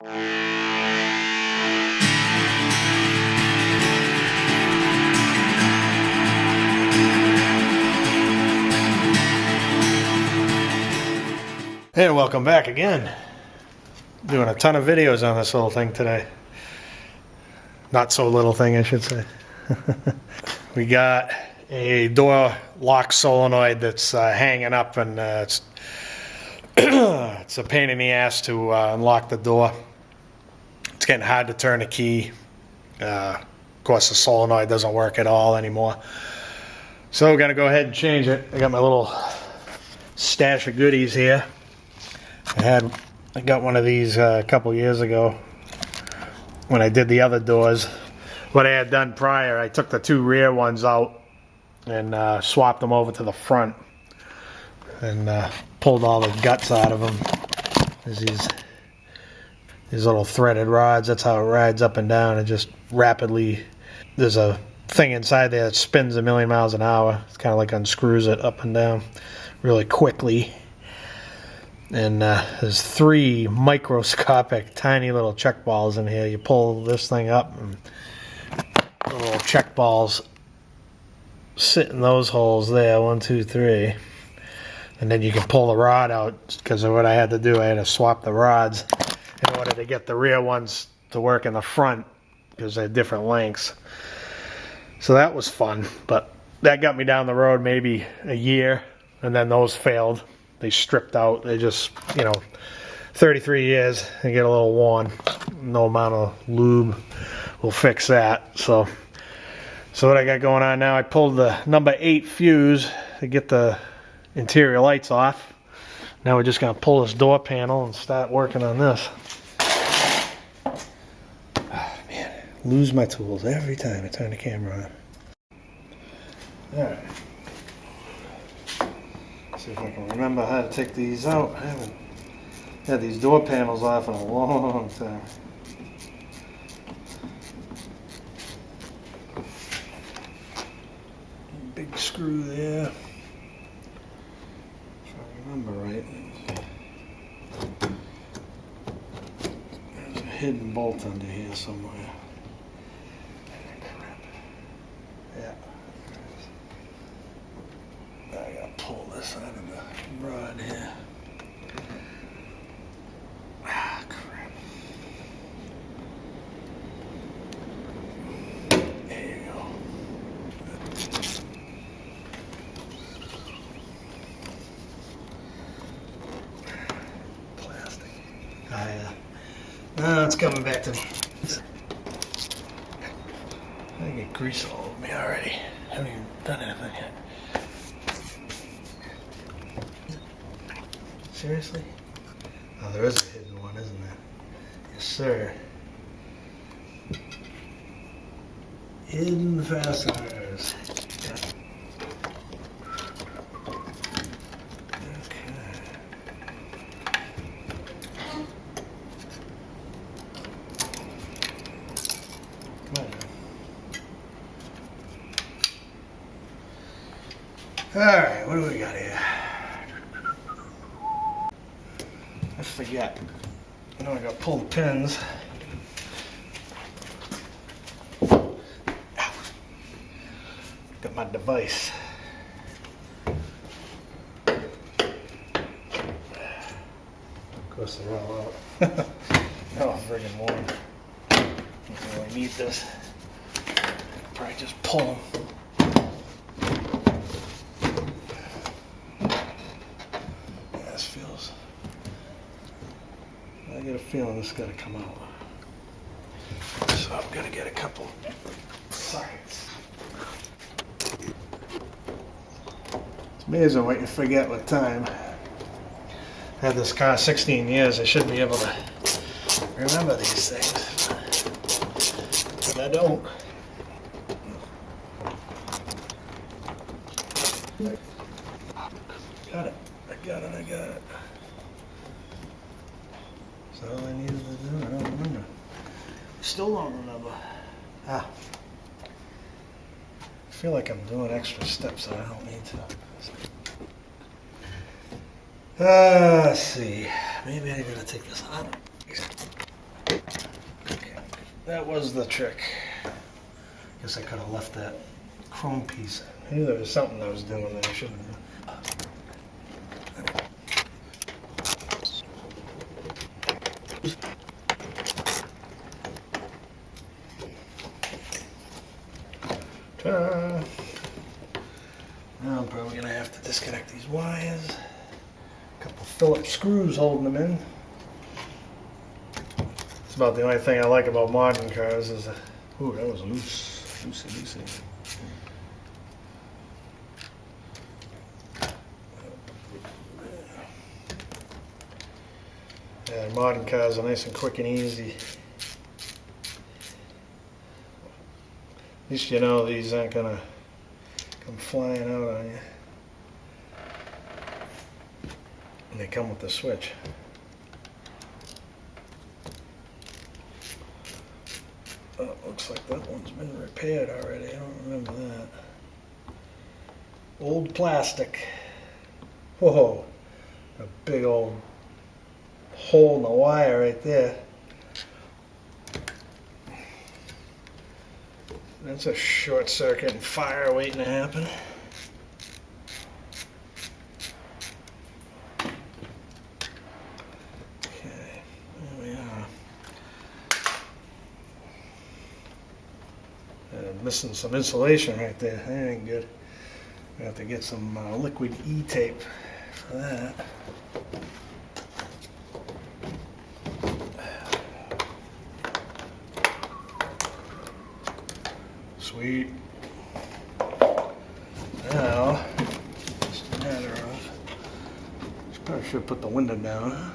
And welcome back again. Doing a ton of videos on this little thing today. Not so little thing, I should say. We got a door lock solenoid that's hanging up, and it's a pain in the ass to unlock the door. It's getting hard to turn a key. Of course, the solenoid doesn't work at all anymore. So we're gonna go ahead and change it. I got my little stash of goodies here. I got one of these a couple years ago when I did the other doors. What I had done prior, I took the two rear ones out and swapped them over to the front and pulled all the guts out of them. There's these little threaded rods. That's how it rides up and down. It just rapidly, there's a thing inside there that spins 1,000,000 miles an hour. It's kind of like unscrews it up and down really quickly. And there's 3 microscopic tiny little check balls in here. You pull this thing up and the little check balls sit in those holes there, 1, 2, 3. And then you can pull the rod out, because of what I had to do. I had to swap the rods in order to get the rear ones to work in the front, because they're different lengths. So that was fun, but that got me down the road maybe a year, and then those failed. They stripped out. They just, 33 years, they get a little worn. No amount of lube will fix that. So what I got going on now, I pulled the number 8 fuse to get the interior lights off. Now we're just going to pull this door panel and start working on this. Oh, man, lose my tools every time I turn the camera on. All right. See if I can remember how to take these out. I haven't had these door panels off in a long time. Big screw there. If I remember right. There's a hidden bolt under here somewhere. Yeah. I gotta pull this out of the rod here. Ah, crap. There you go. Plastic. No, it's coming back to me. I get grease all over me already. I haven't even done anything yet. Seriously? Oh, there is a hidden one, isn't there? Yes, sir. Hidden fasteners. Okay. Alright, what do we got here? I forget. I know I gotta pull the pins. Got my device. Of course they're all out. Oh, friggin' warm. Don't really need this. Probably just pull them. Yeah, this feels. I get a feeling this is going to come out. So I'm going to get a couple sockets. It's amazing what you forget with time. I had this car 16 years. I should be able to remember these things. But I don't. Got it. I got it. Is that all I needed to do? I don't remember. Still don't remember. I feel like I'm doing extra steps that I don't need to. Let's see. Maybe I gotta take this out. that was the trick. Guess I could have left that chrome piece. I knew there was something I was doing that I shouldn't have. Ta-da. Now I'm probably going to have to disconnect these wires. A couple Phillips screws holding them in. It's about the only thing I like about modern cars is that, ooh, that was loose. Loosey. Yeah, modern cars are nice and quick and easy. At least you know these aren't gonna come flying out on you. And they come with the switch. Oh, looks like that one's been repaired already. I don't remember that. Old plastic. Whoa, a big old hole in the wire right there. That's a short circuit and fire waiting to happen. Okay, there we are. Missing some insulation right there. That ain't good. We have to get some liquid E-tape for that. Sweet. Now, just a matter of, probably should have put the window down.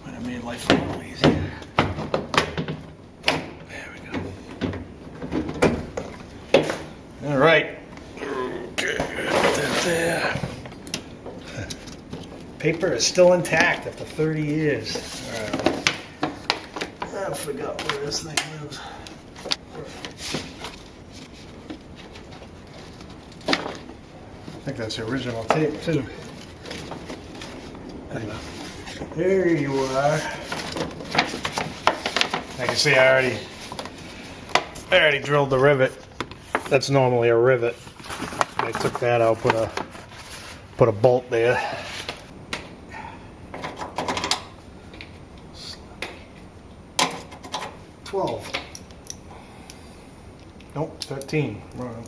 Might have made life a little easier. There we go. All right. Okay, put that there. Paper is still intact after 30 years. All right. I forgot where this thing lives. I think that's the original tape too. There you are. I can see I already drilled the rivet. That's normally a rivet. I took that out, put a bolt there. 12. Nope, 13. Wrong.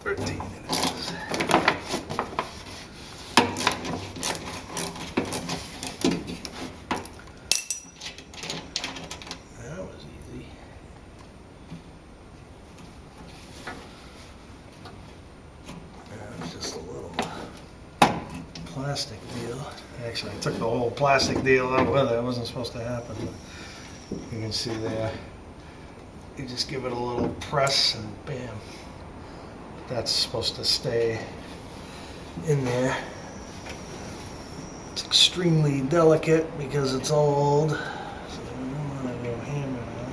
13 it is. That was easy. That's just a little plastic deal. Actually, I took the whole plastic deal out with it. It wasn't supposed to happen. But you can see there. You just give it a little press and bam. That's supposed to stay in there. It's extremely delicate because it's old, so I don't want to go hammer on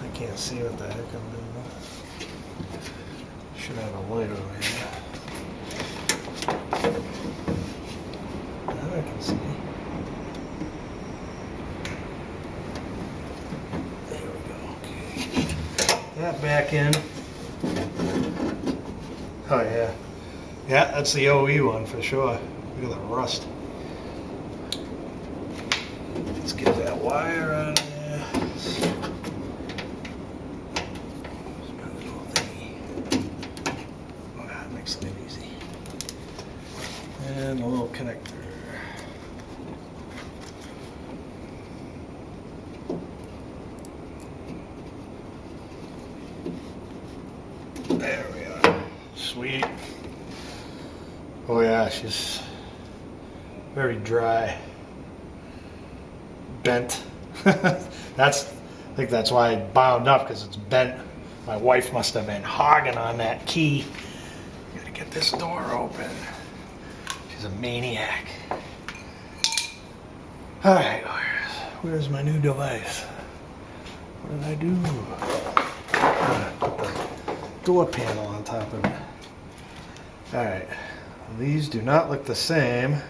it. I can't see what the heck I'm doing. Should have a light over here. Now I can see. That back in. Oh yeah. Yeah, that's the OE one for sure. Look at the rust. Let's get that wire out of there. Oh, that makes it easy. And a little connector. There we are. Sweet. Oh yeah, she's very dry. Bent. I think that's why it bound up, because it's bent. My wife must have been hogging on that key. Gotta get this door open. She's a maniac. Alright, where's my new device? What did I do? Put the door panel on top of it. Alright, these do not look the same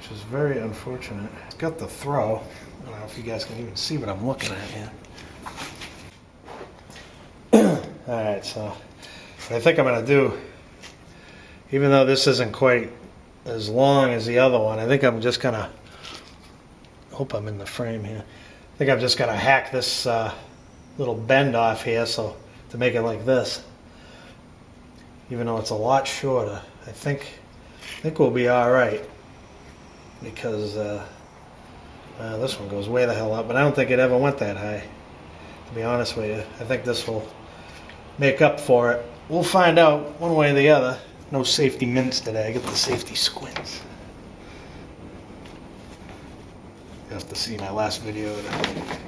which is very unfortunate. It's got the throw. I don't know if you guys can even see what I'm looking at here. Alright, so what I think I'm going to do, even though this isn't quite as long as the other one, I think I'm just going to, hope I'm in the frame here, I think I'm just going to hack this little bend off here so to make it like this. Even though it's a lot shorter, I think we'll be alright, because this one goes way the hell up, but I don't think it ever went that high, to be honest with you. I think this will make up for it. We'll find out one way or the other. No safety mints today. I get the safety squints. You have to see my last video to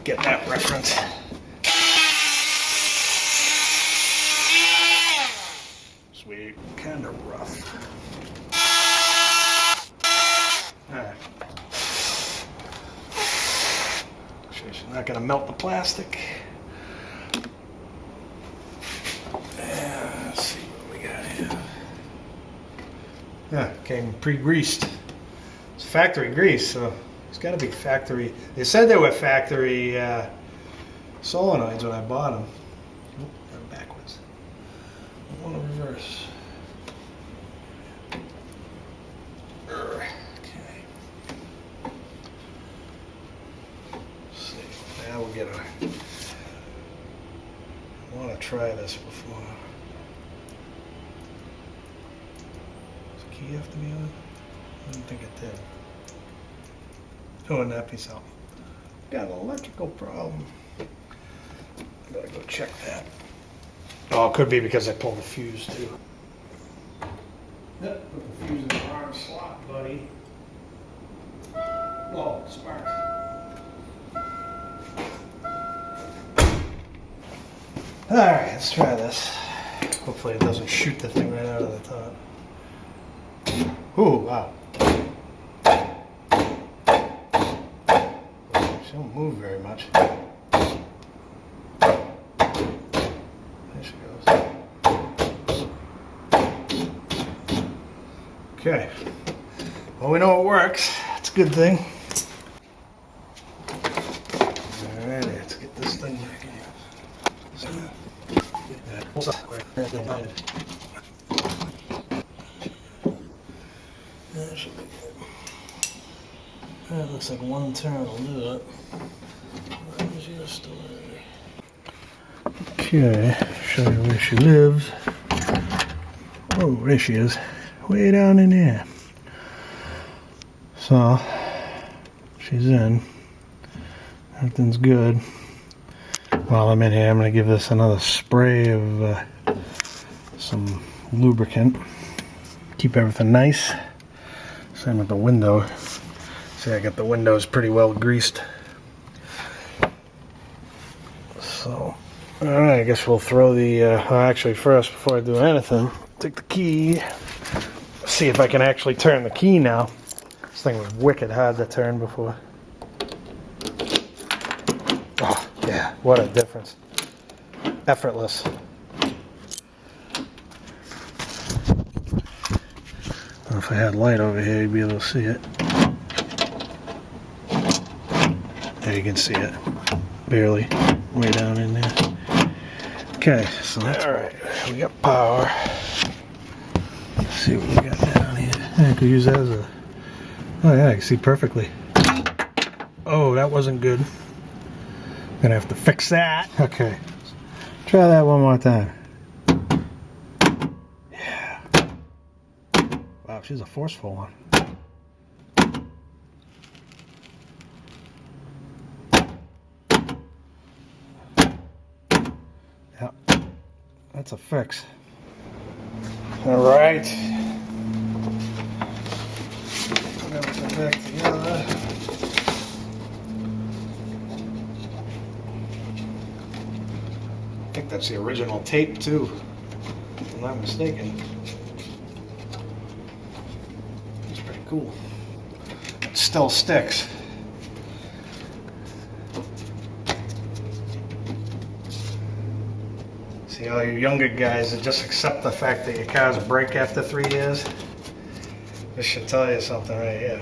get that reference. Sweet. Kind of rough. Alright. Sure she's not going to melt the plastic. Let's see what we got here. Yeah, came pre-greased. It's factory grease, so it's got to be factory. They said they were factory solenoids when I bought them. Oh, they're backwards. I want to reverse. Okay. Let's see. Now we'll get our. I want to try this before. Does the key have to be on? I didn't think it did. Oh, and that piece out. Got an electrical problem. Gotta go check that. Oh, it could be because I pulled the fuse too. Yep, put the fuse in the wrong slot, buddy. Whoa, sparks. Alright, let's try this. Hopefully it doesn't shoot the thing right out of the top. Ooh, wow. She don't move very much. There she goes. Okay. Well, we know it works. It's a good thing. Alright, let's get this thing back in here. That should be good. That looks like one turn will do it. Where's your story? Okay, show you where she lives. Oh, there she is. Way down in there. So, she's in. Everything's good. While I'm in here, I'm going to give this another spray of some lubricant. Keep everything nice. Same with the window. See, I got the windows pretty well greased. So, alright, I guess we'll throw the, actually first, before I do anything, take the key. See if I can actually turn the key now. This thing was wicked hard to turn before. Oh, yeah, what a difference. Effortless. If I had light over here, you'd be able to see it. There you can see it. Barely. Way down in there. Okay, so that's alright. We got power. Let's see what we got down here. Yeah, I could use that as a... Oh yeah, I can see perfectly. Oh, that wasn't good. Gonna have to fix that. Okay. Try that one more time. Yeah. Wow, she's a forceful one. Yeah. That's a fix. Alright. Put everything back together. I think that's the original tape too, if I'm not mistaken. It's pretty cool. It still sticks. See, all you younger guys that just accept the fact that your cars break after 3 years, this should tell you something right here.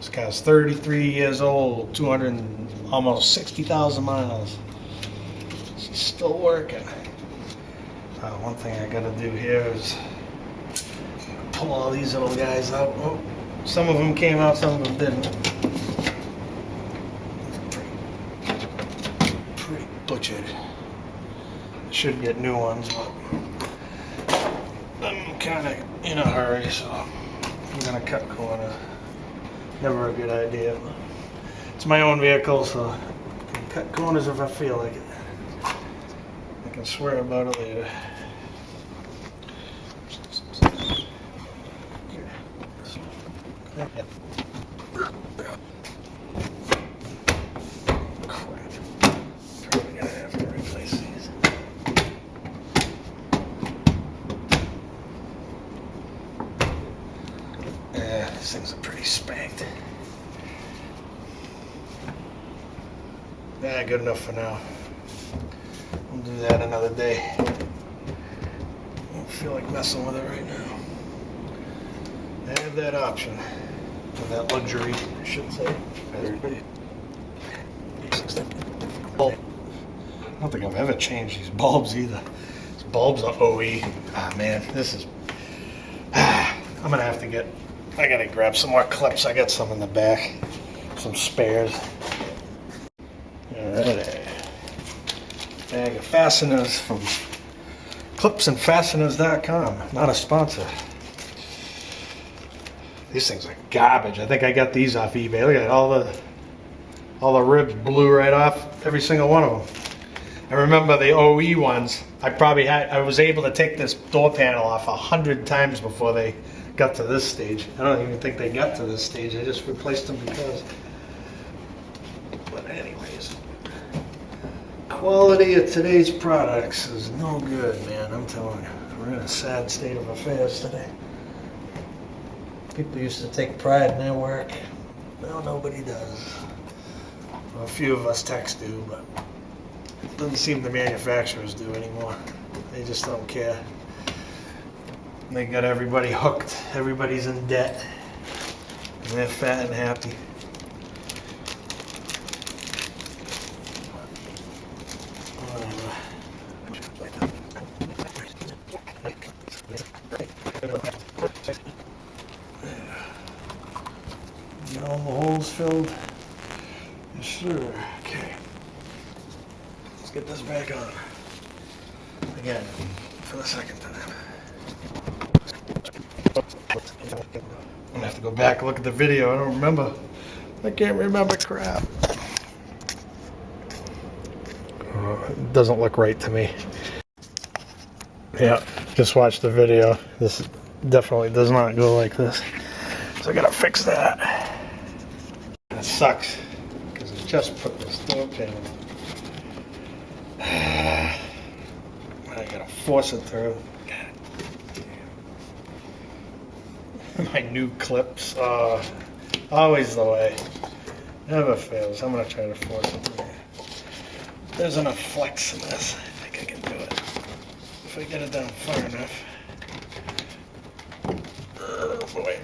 This car's 33 years old, 200 and almost 60,000 miles. She's still working. One thing I gotta do here is pull all these little guys out. Oh, some of them came out, some of them didn't. Pretty butchered. I should get new ones, but I'm kind of in a hurry, so I'm gonna cut corners. Never a good idea. It's my own vehicle, so I can cut corners if I feel like it. I can swear about it later. These things are pretty spanked. Yeah, good enough for now. We'll do that another day. I don't feel like messing with it right now. I have that option. Or that luxury, I should say. I don't think I've ever changed these bulbs either. These bulbs are OE. Ah, man, this is... I'm gonna have to get... I gotta grab some more clips. I got some in the back. Some spares. Alright. Bag of fasteners from clipsandfasteners.com. Not a sponsor. These things are garbage. I think I got these off eBay. Look at all the ribs blew right off, every single one of them. I remember the OE ones. I was able to take this door panel off 100 times before they got to this stage. I don't even think they got to this stage. I just replaced them because. But anyways, quality of today's products is no good, man. I'm telling you, we're in a sad state of affairs today. People used to take pride in their work. Now nobody does. Well, a few of us techs do, but it doesn't seem the manufacturers do anymore. They just don't care. They got everybody hooked. Everybody's in debt. And they're fat and happy. Get all the holes filled? Yes, sir. Okay. Let's get this back on. Again, for the second time. I'm gonna have to go back and look at the video. I don't remember. I can't remember crap. It doesn't look right to me. Yeah, just watch the video. This definitely does not go like this. So I gotta fix that. It sucks because I just put this door panel. I gotta force it through. My new clips, always the way. Never fails. I'm gonna try to force it through. There's enough flex in this. I think I can do it. If I get it down far enough. Oh boy.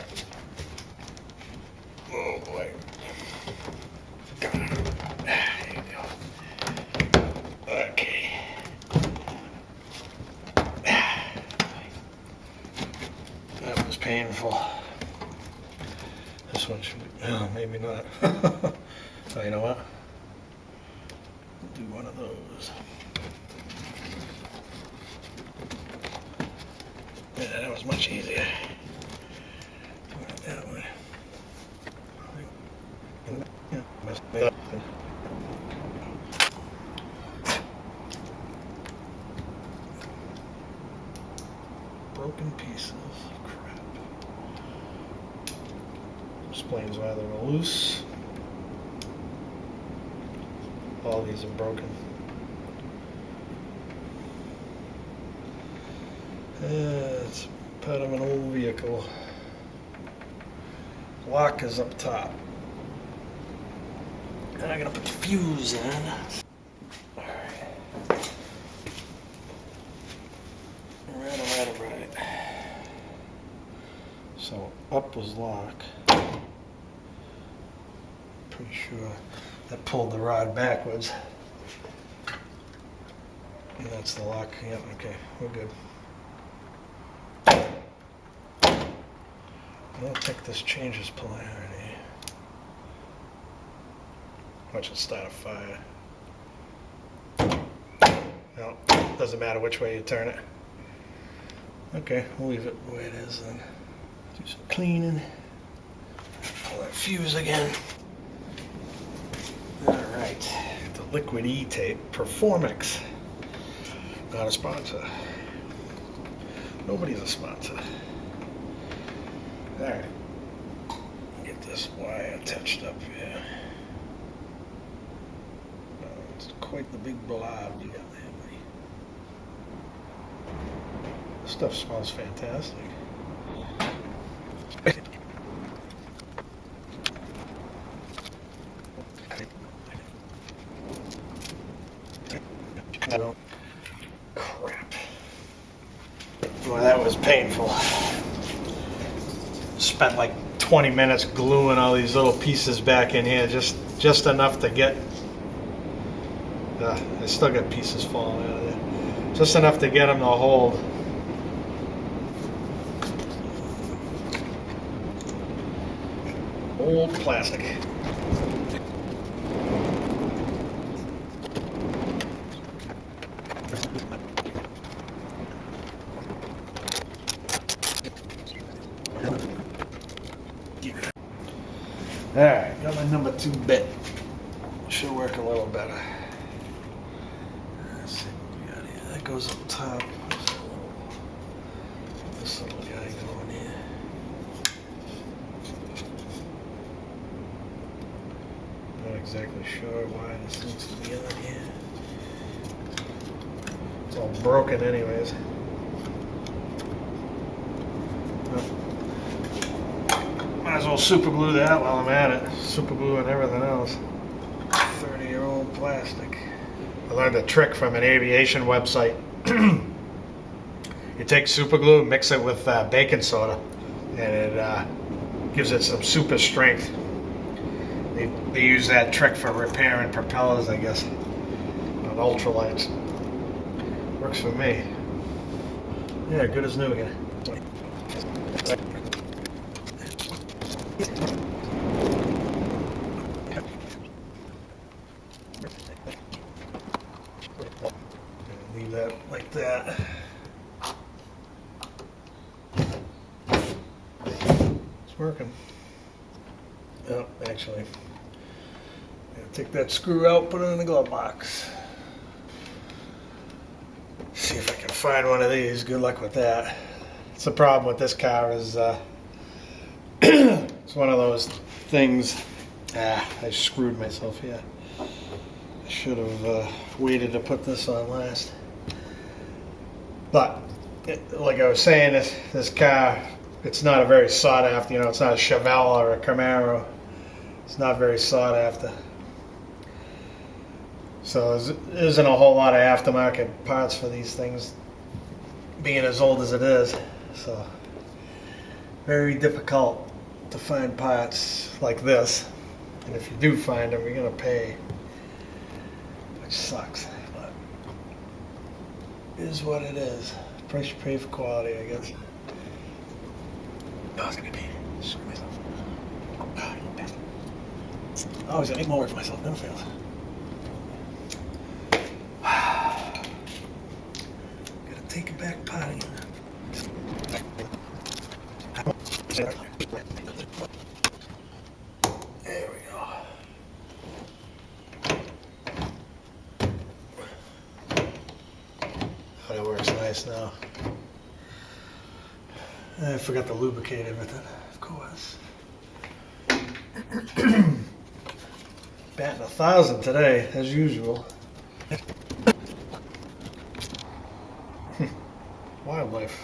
Oh boy. There you go. Okay. That was painful. This one should be, oh, maybe not. Oh, you know what? Do one of those. Yeah, that was much easier. Do it that way. Yeah. Broken pieces. Crap. Explains why they were loose. All these are broken. It's part of an old vehicle. Lock is up top. And I'm gonna put the fuse in. Alright. Right. So up was lock. Pretty sure that pulled the rod backwards. And that's the lock. Yeah, okay, we're good. I don't think this changes polarity. Watch it start a fire. No, doesn't matter which way you turn it. Okay, we'll leave it the way it is then. Do some cleaning. Pull that fuse again. Alright, the Liquid E-tape, Performix. Not a sponsor. Nobody's a sponsor. Alright, get this wire attached up here. Oh, it's quite the big blob you got there, buddy. This stuff smells fantastic. Crap. Boy, that was painful. Spent like 20 minutes gluing all these little pieces back in here, just enough to get. I still got pieces falling out of there. Just enough to get them to hold. Old plastic. Alright, got my number 2 bit. Should work a little better. Let's see what we got here. That goes up top. This little guy going here. Not exactly sure why this needs to be on here. It's all broken anyways. Might as well super glue that while I'm at it. Super glue and everything else. 30-year-old plastic. I learned a trick from an aviation website. You take super glue, mix it with baking soda, and it gives it some super strength. They use that trick for repairing propellers, I guess, on ultralights. Works for me. Yeah, good as new again. Leave that like that. It's working. Oh, actually, I'm gonna take that screw out, put it in the glove box. See if I can find one of these. Good luck with that. It's the problem with this car is it's one of those things. I screwed myself here. I should have waited to put this on last. But like I was saying, this car, it's not a very sought after. You know, it's not a Chevelle or a Camaro. It's not very sought after. So there isn't a whole lot of aftermarket parts for these things, being as old as it is. So very difficult to find parts like this. And if you do find them, you're gonna pay, which sucks. But it is what it is. Price you pay for quality, I guess. Oh, it's gonna be screw myself. Oh, you bastard. I always gotta make more work for myself. Never fails. Gotta take it back potty. There we go. Oh, that works nice now. I forgot to lubricate everything, of course. Batting 1,000 today, as usual. Wildlife.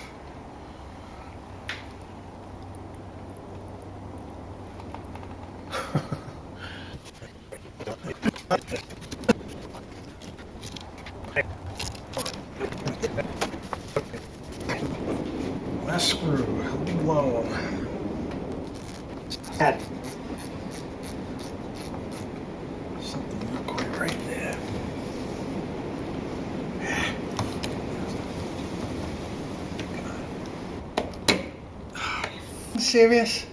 Last screw, a big long one. serious?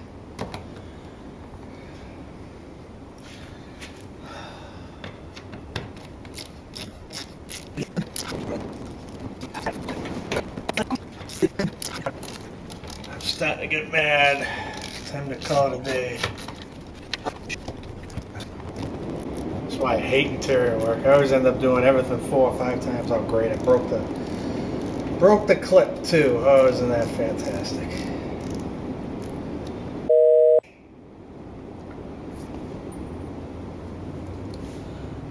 I'm starting to get mad. It's time to call it a day. That's why I hate interior work. I always end up doing everything 4 or 5 times. Oh great, I broke the clip too. Oh, isn't that fantastic?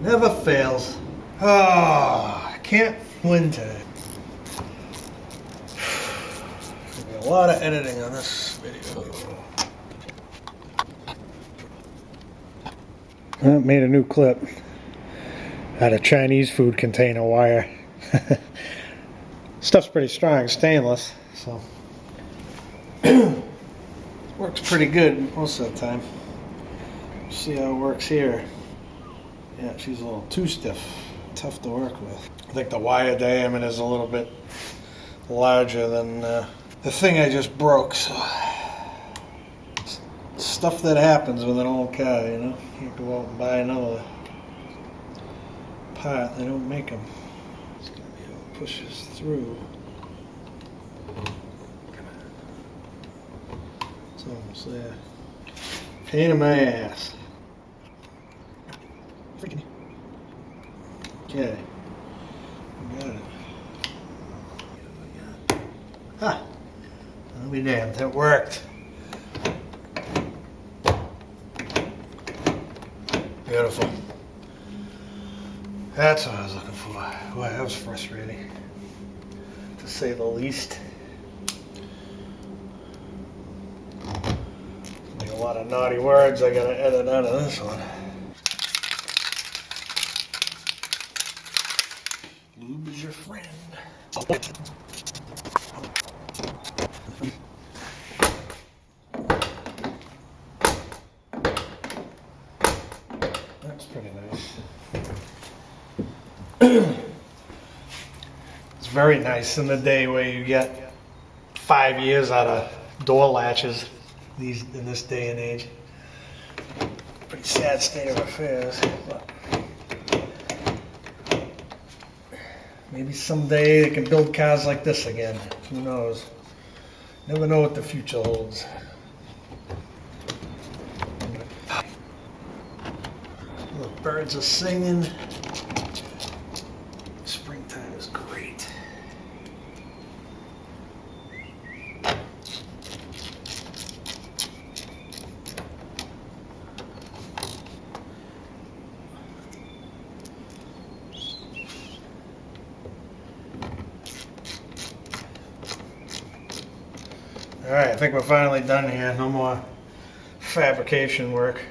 Never fails. Oh, I can't win today. There's gonna be a lot of editing on this video. I made a new clip out of Chinese food container wire. Stuff's pretty strong, stainless, so works pretty good most of the time. See how it works here. Yeah, she's a little too stiff, tough to work with. I think the wire diameter is a little bit larger than the thing I just broke, so stuff that happens with an old car, you know. You can't go out and buy another part, they don't make them. It's going to be able to push this through. It's almost there. Pain in my ass. Okay. Got it. Ha! I'll be damned, it worked. Beautiful. That's what I was looking for. Boy, that was frustrating, to say the least. Like a lot of naughty words I gotta edit out of this one. Lube is your friend. That's pretty nice. It's very nice in the day where you get 5 years out of door latches in this day and age. Pretty sad state of affairs, but maybe someday they can build cars like this again. Who knows? Never know what the future holds. The birds are singing. Springtime is great. Alright, I think we're finally done here. No more fabrication work.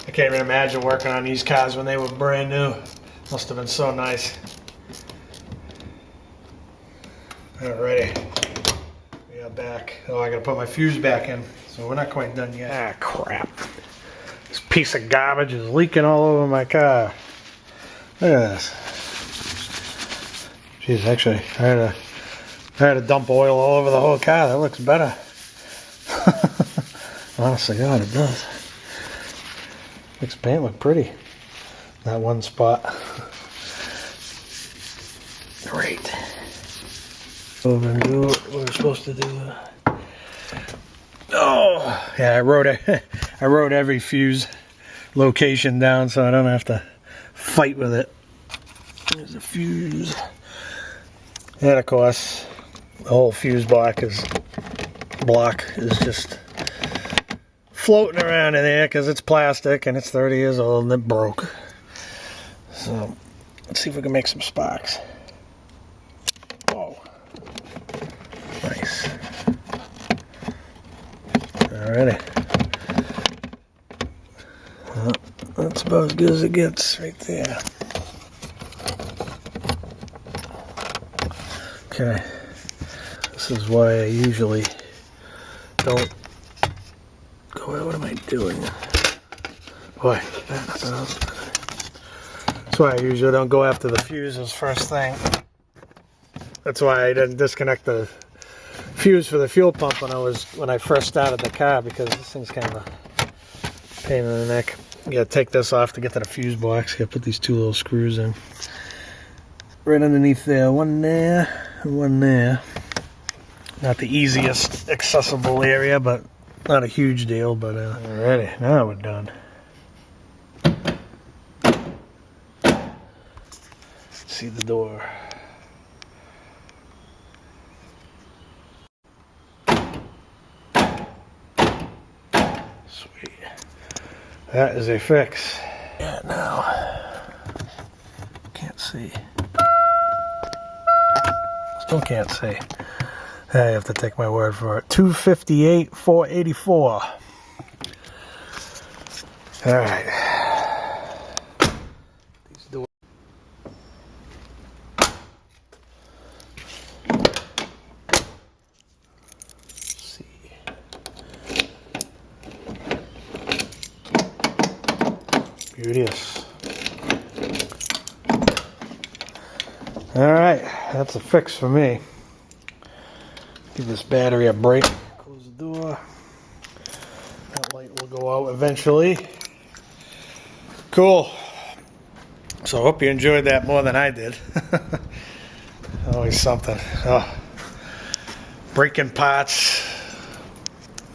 I can't even imagine working on these cars when they were brand new. Must have been so nice. Alrighty. We are back. Oh, I gotta put my fuse back in. So we're not quite done yet. Ah, crap. This piece of garbage is leaking all over my car. Look at this. Jeez, actually, I had to dump oil all over the whole car. That looks better. Honestly, God, it does. Makes the paint look pretty. That one spot. Great. Over and do what we're supposed to do. Oh, yeah, I wrote every fuse location down so I don't have to fight with it. There's a fuse. And of course, the whole fuse block is just floating around in there because it's plastic and it's 30 years old and it broke. So let's see if we can make some sparks. Whoa. Nice. Alrighty. Well, that's about as good as it gets right there. Okay, this is why I usually don't go, what am I doing? Boy, that's why I usually don't go after the fuses first thing. That's why I didn't disconnect the fuse for the fuel pump when I first started the car, because this thing's kind of a pain in the neck. You gotta take this off to get to the fuse box. You gotta put these two little screws in. Right underneath there, one there, and one there. Not the easiest accessible area, but not a huge deal. But alrighty, now we're done. See the door. Sweet. That is a fix. Yeah, now can't see. Still can't see. I have to take my word for it. 258, 484. All right. These doors. Let's see. Beauteous. All right, that's a fix for me. Give this battery a break. Close the door. That light will go out eventually. Cool. So I hope you enjoyed that more than I did. Always something. Oh. Breaking parts.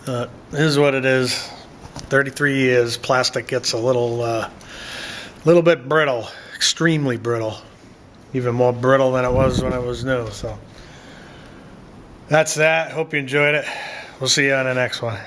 This is what it is. 33 years. Plastic gets a little bit brittle. Extremely brittle. Even more brittle than it was when it was new. So that's that. Hope you enjoyed it. We'll see you on the next one.